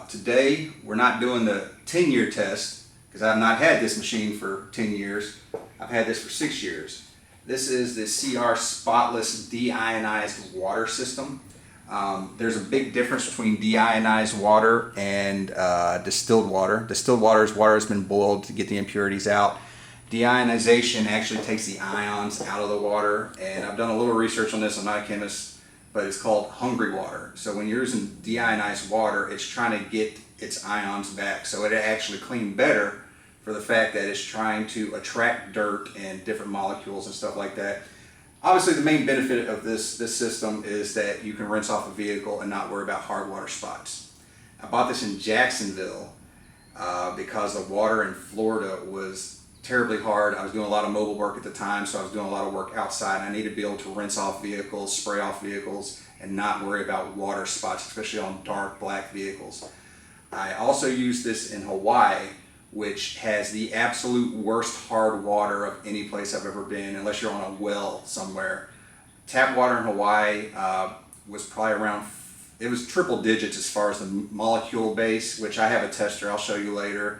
Today we're not doing the 10-year test because I've not had this machine for 10 years. I've had this for 6 years. This is the CR Spotless De-Ionized water system. There's a big difference between deionized water and distilled water. Distilled water is water that's been boiled to get the impurities out. Deionization actually takes the ions out of the water, and I've done a little research on this. I'm not a chemist, but it's called hungry water. So when you're using deionized water, it's trying to get its ions back. So it actually clean better for the fact that it's trying to attract dirt and different molecules and stuff like that. Obviously, the main benefit of this system is that you can rinse off a vehicle and not worry about hard water spots. I bought this in Jacksonville because the water in Florida was terribly hard. I was doing a lot of mobile work at the time, so I was doing a lot of work outside. I needed to be able to rinse off vehicles, spray off vehicles, and not worry about water spots, especially on dark black vehicles. I also used this in Hawaii, which has the absolute worst hard water of any place I've ever been, unless you're on a well somewhere. Tap water in Hawaii was probably around, it was triple digits as far as the molecule base, which I have a tester I'll show you later.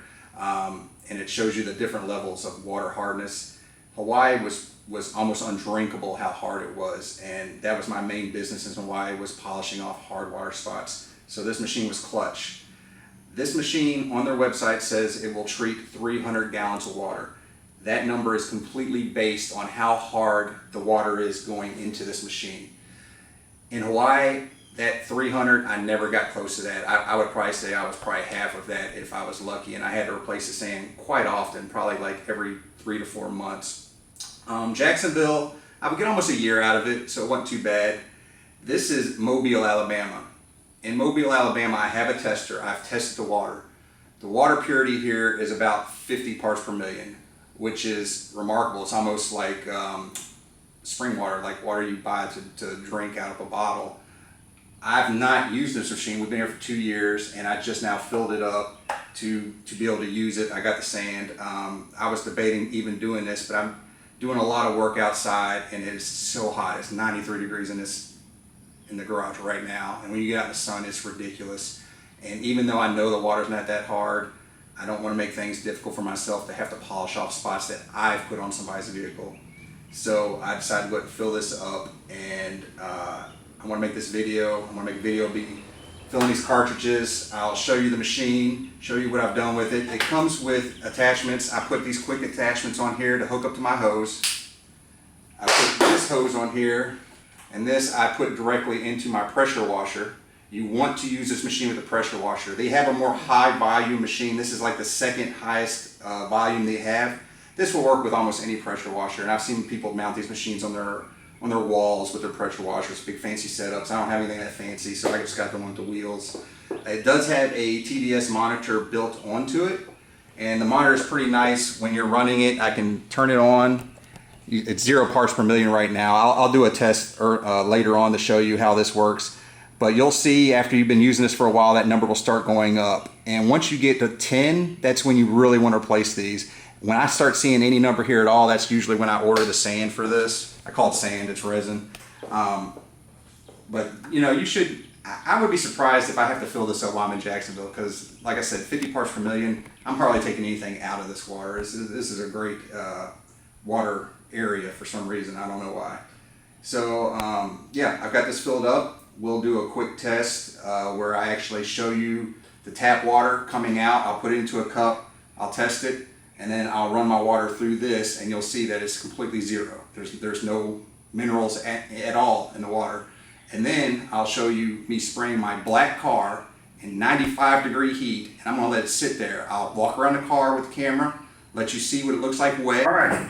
And it shows you the different levels of water hardness. Hawaii was almost undrinkable how hard it was, and that was my main business in Hawaii, was polishing off hard water spots. So this machine was clutch. This machine on their website says it will treat 300 gallons of water. That number is completely based on how hard the water is going into this machine. In Hawaii, that 300, I never got close to that. I would probably say I was probably half of that if I was lucky, and I had to replace the sand quite often, probably like every 3 to 4 months. Jacksonville, I would get almost a year out of it, so it wasn't too bad. This is Mobile, Alabama. In Mobile, Alabama, I have a tester. I've tested the water. The water purity here is about 50 parts per million, which is remarkable. It's almost like spring water, like water you buy to drink out of a bottle. I've not used this machine. We've been here for 2 years, and I just now filled it up to be able to use it. I got the sand. I was debating even doing this, but I'm doing a lot of work outside, and it is so hot. It's 93 degrees in the garage right now, and when you get out in the sun, it's ridiculous. And even though I know the water's not that hard, I don't want to make things difficult for myself to have to polish off spots that I've put on somebody's vehicle. So I decided to go ahead and fill this up, and I want to make this video. I want to make a video be filling these cartridges. I'll show you the machine, show you what I've done with it. It comes with attachments. I put these quick attachments on here to hook up to my hose. I put this hose on here, and this I put directly into my pressure washer. You want to use this machine with a pressure washer. They have a more high volume machine. This is like the second highest volume they have. This will work with almost any pressure washer, and I've seen people mount these machines on their walls with their pressure washers, big fancy setups. I don't have anything that fancy, so I just got the one with the wheels. It does have a TDS monitor built onto it, and the monitor is pretty nice. When you're running it, I can turn it on. It's 0 parts per million right now. I'll do a test later on to show you how this works, but you'll see after you've been using this for a while, that number will start going up. And once you get to 10, that's when you really want to replace these. When I start seeing any number here at all, that's usually when I order the sand for this. I call it sand, it's resin. But you know, I would be surprised if I have to fill this up while I'm in Jacksonville, because like I said, 50 parts per million, I'm hardly taking anything out of this water. This is a great water area for some reason, I don't know why. So yeah, I've got this filled up. We'll do a quick test where I actually show you the tap water coming out. I'll put it into a cup, I'll test it, and then I'll run my water through this, and you'll see that it's completely zero. There's no minerals at all in the water. And then I'll show you me spraying my black car in 95-degree heat, and I'm gonna let it sit there. I'll walk around the car with the camera, let you see what it looks like wet. All right,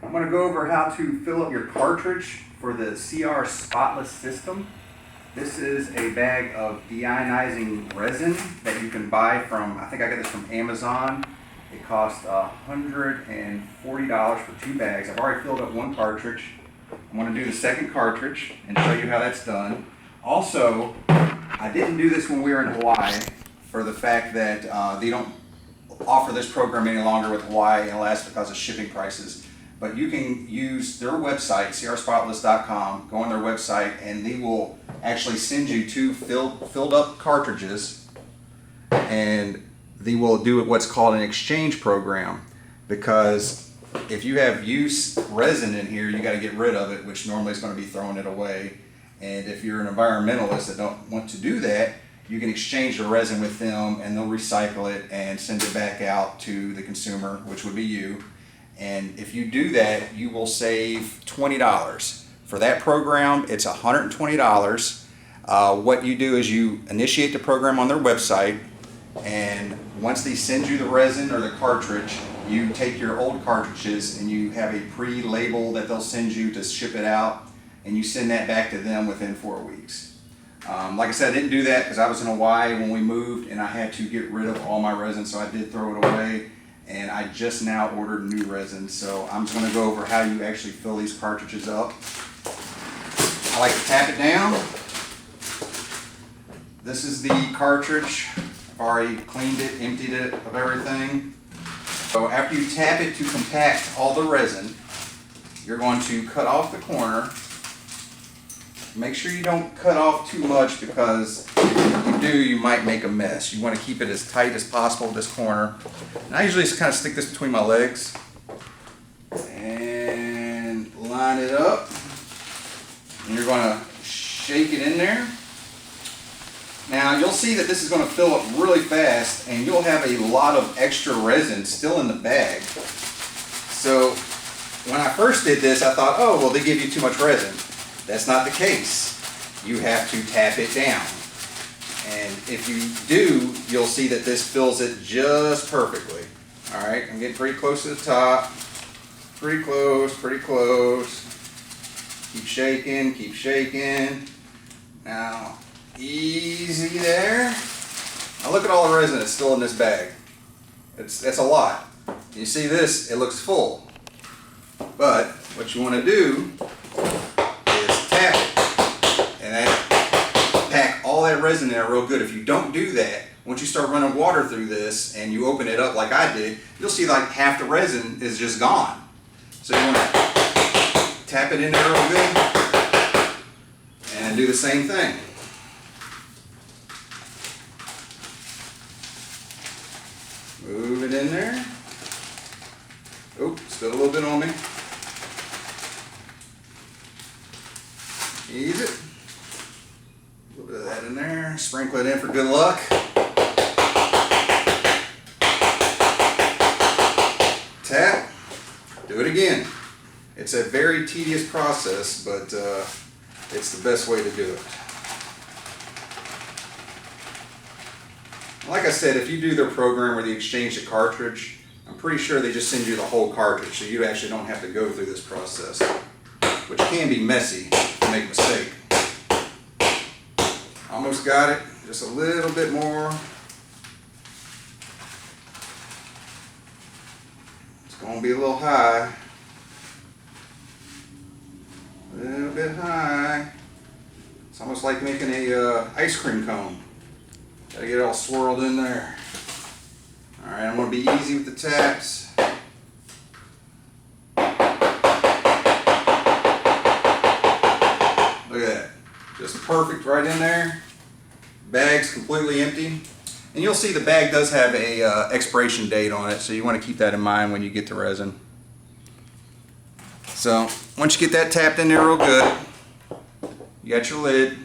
I'm gonna go over how to fill up your cartridge for the CR Spotless system. This is a bag of deionizing resin that you can buy from, I think I got this from Amazon. It cost $140 for 2 bags. I've already filled up 1 cartridge. I'm going to do the second cartridge and show you how that's done. Also, I didn't do this when we were in Hawaii for the fact that they don't offer this program any longer with Hawaii and Alaska because of shipping prices. But you can use their website, CRSpotless.com, go on their website, and they will actually send you 2 filled up cartridges and they will do what's called an exchange program, because if you have used resin in here, you got to get rid of it, which normally is going to be throwing it away. And if you're an environmentalist that don't want to do that, you can exchange the resin with them and they'll recycle it and send it back out to the consumer, which would be you. And if you do that, you will save $20. For that program, it's $120. What you do is you initiate the program on their website, and once they send you the resin or the cartridge, you take your old cartridges and you have a pre-label that they'll send you to ship it out, and you send that back to them within 4 weeks. Like I said, I didn't do that because I was in Hawaii when we moved and I had to get rid of all my resin, so I did throw it away, and I just now ordered new resin. So I'm just going to go over how you actually fill these cartridges up. I like to tap it down. This is the cartridge. I've already cleaned it, emptied it of everything. So after you tap it to compact all the resin, you're going to cut off the corner. Make sure you don't cut off too much, because if you do, you might make a mess. You want to keep it as tight as possible, this corner. And I usually just kind of stick this between my legs and line it up. And you're going to shake it in there. Now you'll see that this is going to fill up really fast, and you'll have a lot of extra resin still in the bag. So when I first did this, I thought, oh, well, they give you too much resin. That's not the case. You have to tap it down. And if you do, you'll see that this fills it just perfectly. All right, I'm getting pretty close to the top. Pretty close, pretty close. Keep shaking, keep shaking. Now, easy there. Now look at all the resin that's still in this bag. That's a lot. You see this, it looks full. But what you want to do is tap it. And that pack all that resin in there real good. If you don't do that, once you start running water through this and you open it up like I did, you'll see like half the resin is just gone. So you want to tap it in there real good and do the same thing. Move it in there. Oh, spilled a little bit on me. Ease it. A little bit of that in there. Sprinkle it in for good luck. Tap. Do it again. It's a very tedious process, but it's the best way to do it. Like I said, if you do their program where they exchange the cartridge, I'm pretty sure they just send you the whole cartridge, so you actually don't have to go through this process, which can be messy if you make a mistake. Almost got it, just a little bit more. It's going to be a little high. A little bit high. It's almost like making a ice cream cone. Gotta get it all swirled in there. Alright, I'm gonna be easy with the taps. Look at that. Just perfect right in there. Bag's completely empty. And you'll see the bag does have a expiration date on it, so you want to keep that in mind when you get the resin. So once you get that tapped in there real good, you got your lid.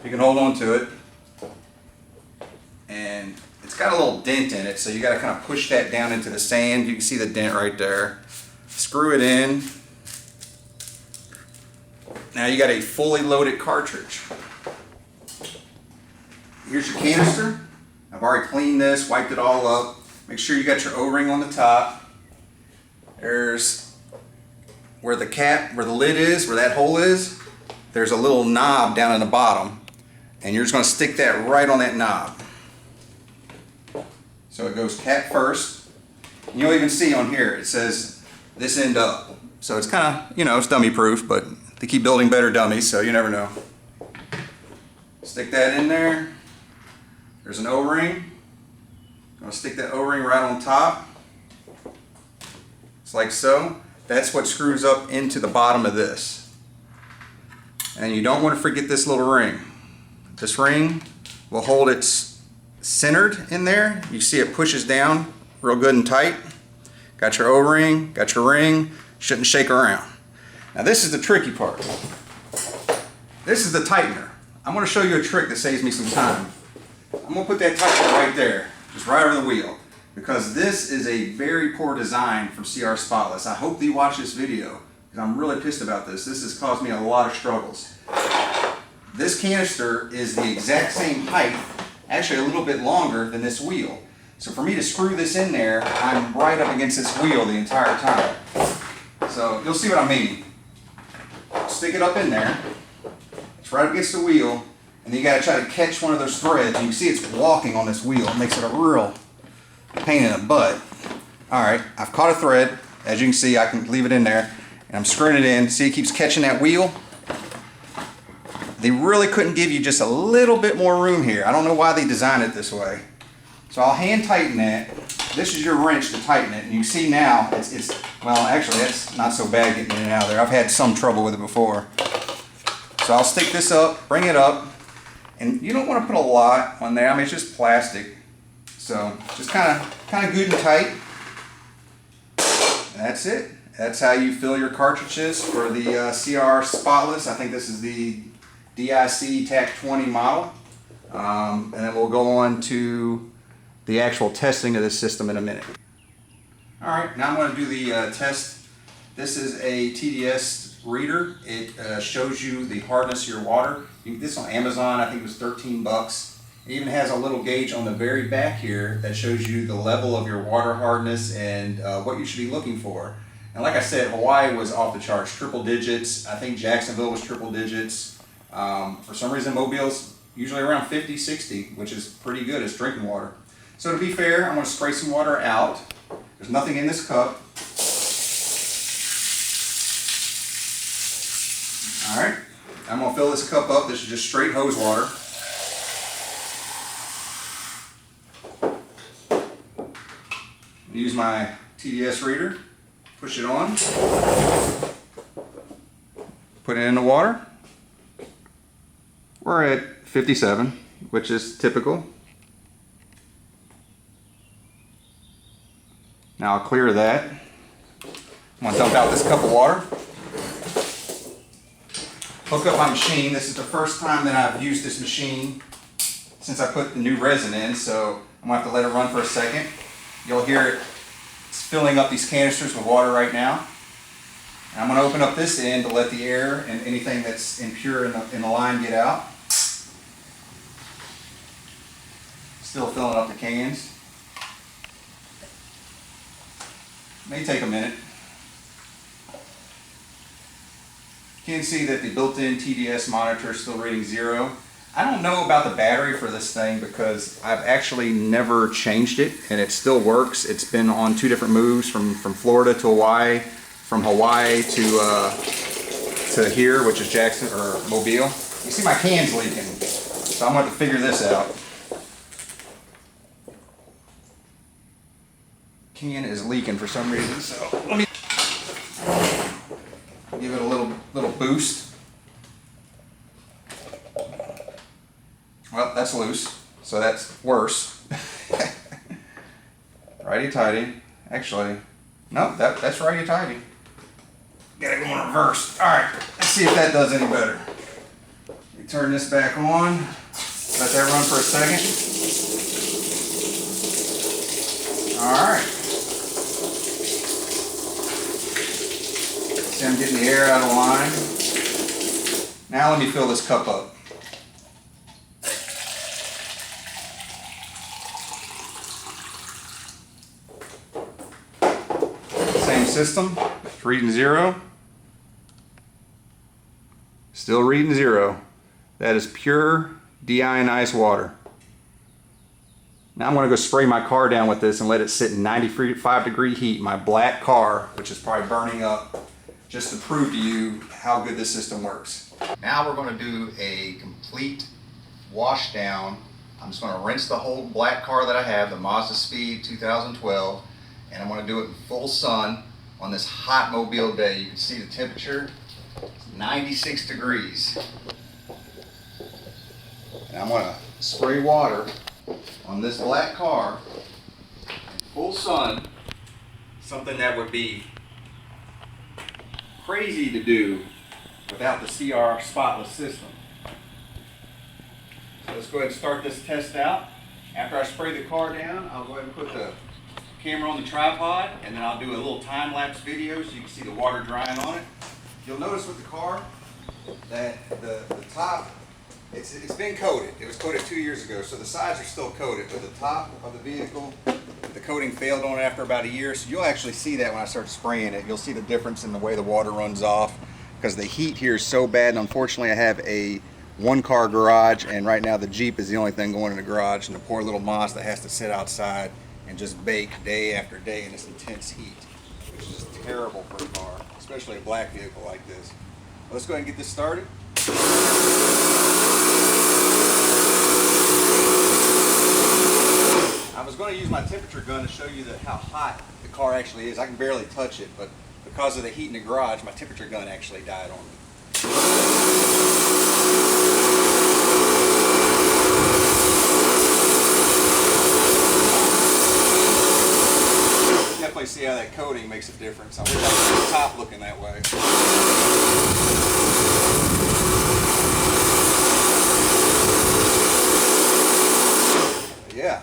You can hold on to it. And it's got a little dent in it, so you got to kind of push that down into the sand. You can see the dent right there. Screw it in. Now you got a fully loaded cartridge. Here's your canister. I've already cleaned this, wiped it all up. Make sure you got your O-ring on the top. There's where the cap, where the lid is, where that hole is. There's a little knob down in the bottom, and you're just going to stick that right on that knob. So it goes cap first. And you'll even see on here it says this end up. So it's kind of, you know, it's dummy proof, but they keep building better dummies, so you never know. Stick that in there. There's an O-ring. I'm going to stick that O-ring right on top. It's like so. That's what screws up into the bottom of this. And you don't want to forget this little ring. This ring will hold its centered in there. You see it pushes down real good and tight. Got your O-ring, got your ring, shouldn't shake around. Now this is the tricky part. This is the tightener. I'm going to show you a trick that saves me some time. I'm going to put that tightener right there, just right over the wheel, because this is a very poor design from CR Spotless. I hope that you watch this video, because I'm really pissed about this. This has caused me a lot of struggles. This canister is the exact same height, actually a little bit longer than this wheel. So for me to screw this in there, I'm right up against this wheel the entire time. So you'll see what I mean. Stick it up in there. It's right against the wheel, and then you got to try to catch one of those threads. You can see it's walking on this wheel. It makes it a real pain in the butt. All right, I've caught a thread. As you can see, I can leave it in there, and I'm screwing it in. See, it keeps catching that wheel. They really couldn't give you just a little bit more room here. I don't know why they designed it this way. So I'll hand tighten that. This is your wrench to tighten it, and you see now it's well, actually that's not so bad getting in and out of there. I've had some trouble with it before. So I'll stick this up, bring it up, and you don't want to put a lot on there. I mean, it's just plastic. So just kind of good and tight. And that's it. That's how you fill your cartridges for the CR Spotless. I think this is the DIC TAC 20 model. And then we'll go on to the actual testing of this system in a minute. All right, now I'm going to do the test. This is a TDS reader. It shows you the hardness of your water. You can get this on Amazon. I think it was 13 bucks. It even has a little gauge on the very back here that shows you the level of your water hardness and what you should be looking for. And like I said, Hawaii was off the charts, triple digits. I think Jacksonville was triple digits. For some reason, Mobile's usually around 50, 60, which is pretty good as drinking water. So to be fair, I'm going to spray some water out. There's nothing in this cup. All right, I'm going to fill this cup up. This is just straight hose water. Use my TDS reader, push it on, put it in the water. We're at 57, which is typical. Now I'll clear that. I'm going to dump out this cup of water. Hook up my machine. This is the first time that I've used this machine since I put the new resin in, so I'm going to have to let it run for a second. You'll hear it. It's filling up these canisters with water right now. And I'm going to open up this end to let the air and anything that's impure in the line get out. Still filling up the cans. May take a minute. You can see that the built-in TDS monitor is still reading 0. I don't know about the battery for this thing because I've actually never changed it and it still works. It's been on 2 different moves from Florida to Hawaii, from Hawaii to here, which is Jackson or Mobile. You see my can's leaking, so I'm going to have to figure this out. Can is leaking for some reason, so let me give it a little boost. Well, that's loose, so that's worse. Righty-tighty. Actually, no, that's righty-tighty. Gotta go in reverse. Alright, let's see if that does any better. Let me turn this back on. Let that run for a second. Alright. See, I'm getting the air out of line. Now let me fill this cup up. Same system, it's reading 0. Still reading 0. That is pure deionized water. Now I'm going to go spray my car down with this and let it sit in 95-degree heat. My black car, which is probably burning up, just to prove to you how good this system works. Now we're going to do a complete wash down. I'm just going to rinse the whole black car that I have, the Mazda Speed 2012, and I'm going to do it in full sun on this hot Mobile day. You can see the temperature, it's 96 degrees. And I'm going to spray water on on this black car in full sun, something that would be crazy to do without the CR Spotless system. So let's go ahead and start this test out. After I spray the car down, I'll go ahead and put the camera on the tripod, and then I'll do a little time-lapse video so you can see the water drying on it. You'll notice with the car that the top, it's been coated. It was coated 2 years ago, so the sides are still coated, but the top of the vehicle, the coating failed on it after about a year, so you'll actually see that when I start spraying it. You'll see the difference in the way the water runs off, because the heat here is so bad, and unfortunately I have a one-car garage, and right now the Jeep is the only thing going in the garage, and the poor little Moss that has to sit outside and just bake day after day in this intense heat, which is just terrible for a car, especially a black vehicle like this. Let's go ahead and get this started. I was going to use my temperature gun to show you how hot the car actually is. I can barely touch it, but because of the heat in the garage, my temperature gun actually died on me. Definitely see how that coating makes a difference. I wish I could the top looking that way. Yeah,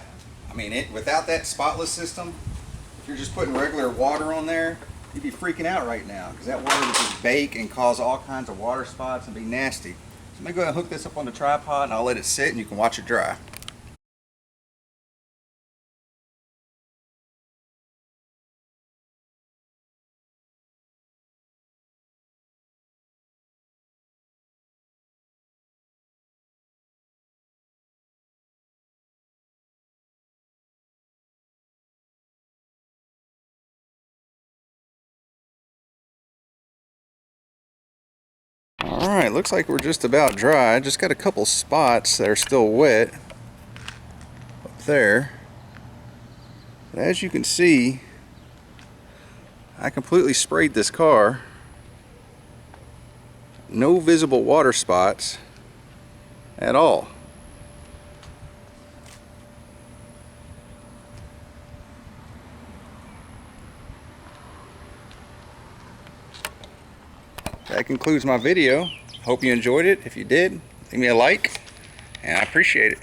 I mean, without that spotless system, if you're just putting regular water on there, you'd be freaking out right now, because that water would just bake and cause all kinds of water spots and be nasty. So let me go ahead and hook this up on the tripod, and I'll let it sit and you can watch it dry. Alright, looks like we're just about dry. Just got a couple spots that are still wet up there. But as you can see, I completely sprayed this car. No visible water spots at all. That concludes my video. Hope you enjoyed it. If you did, leave me a like, and I appreciate it.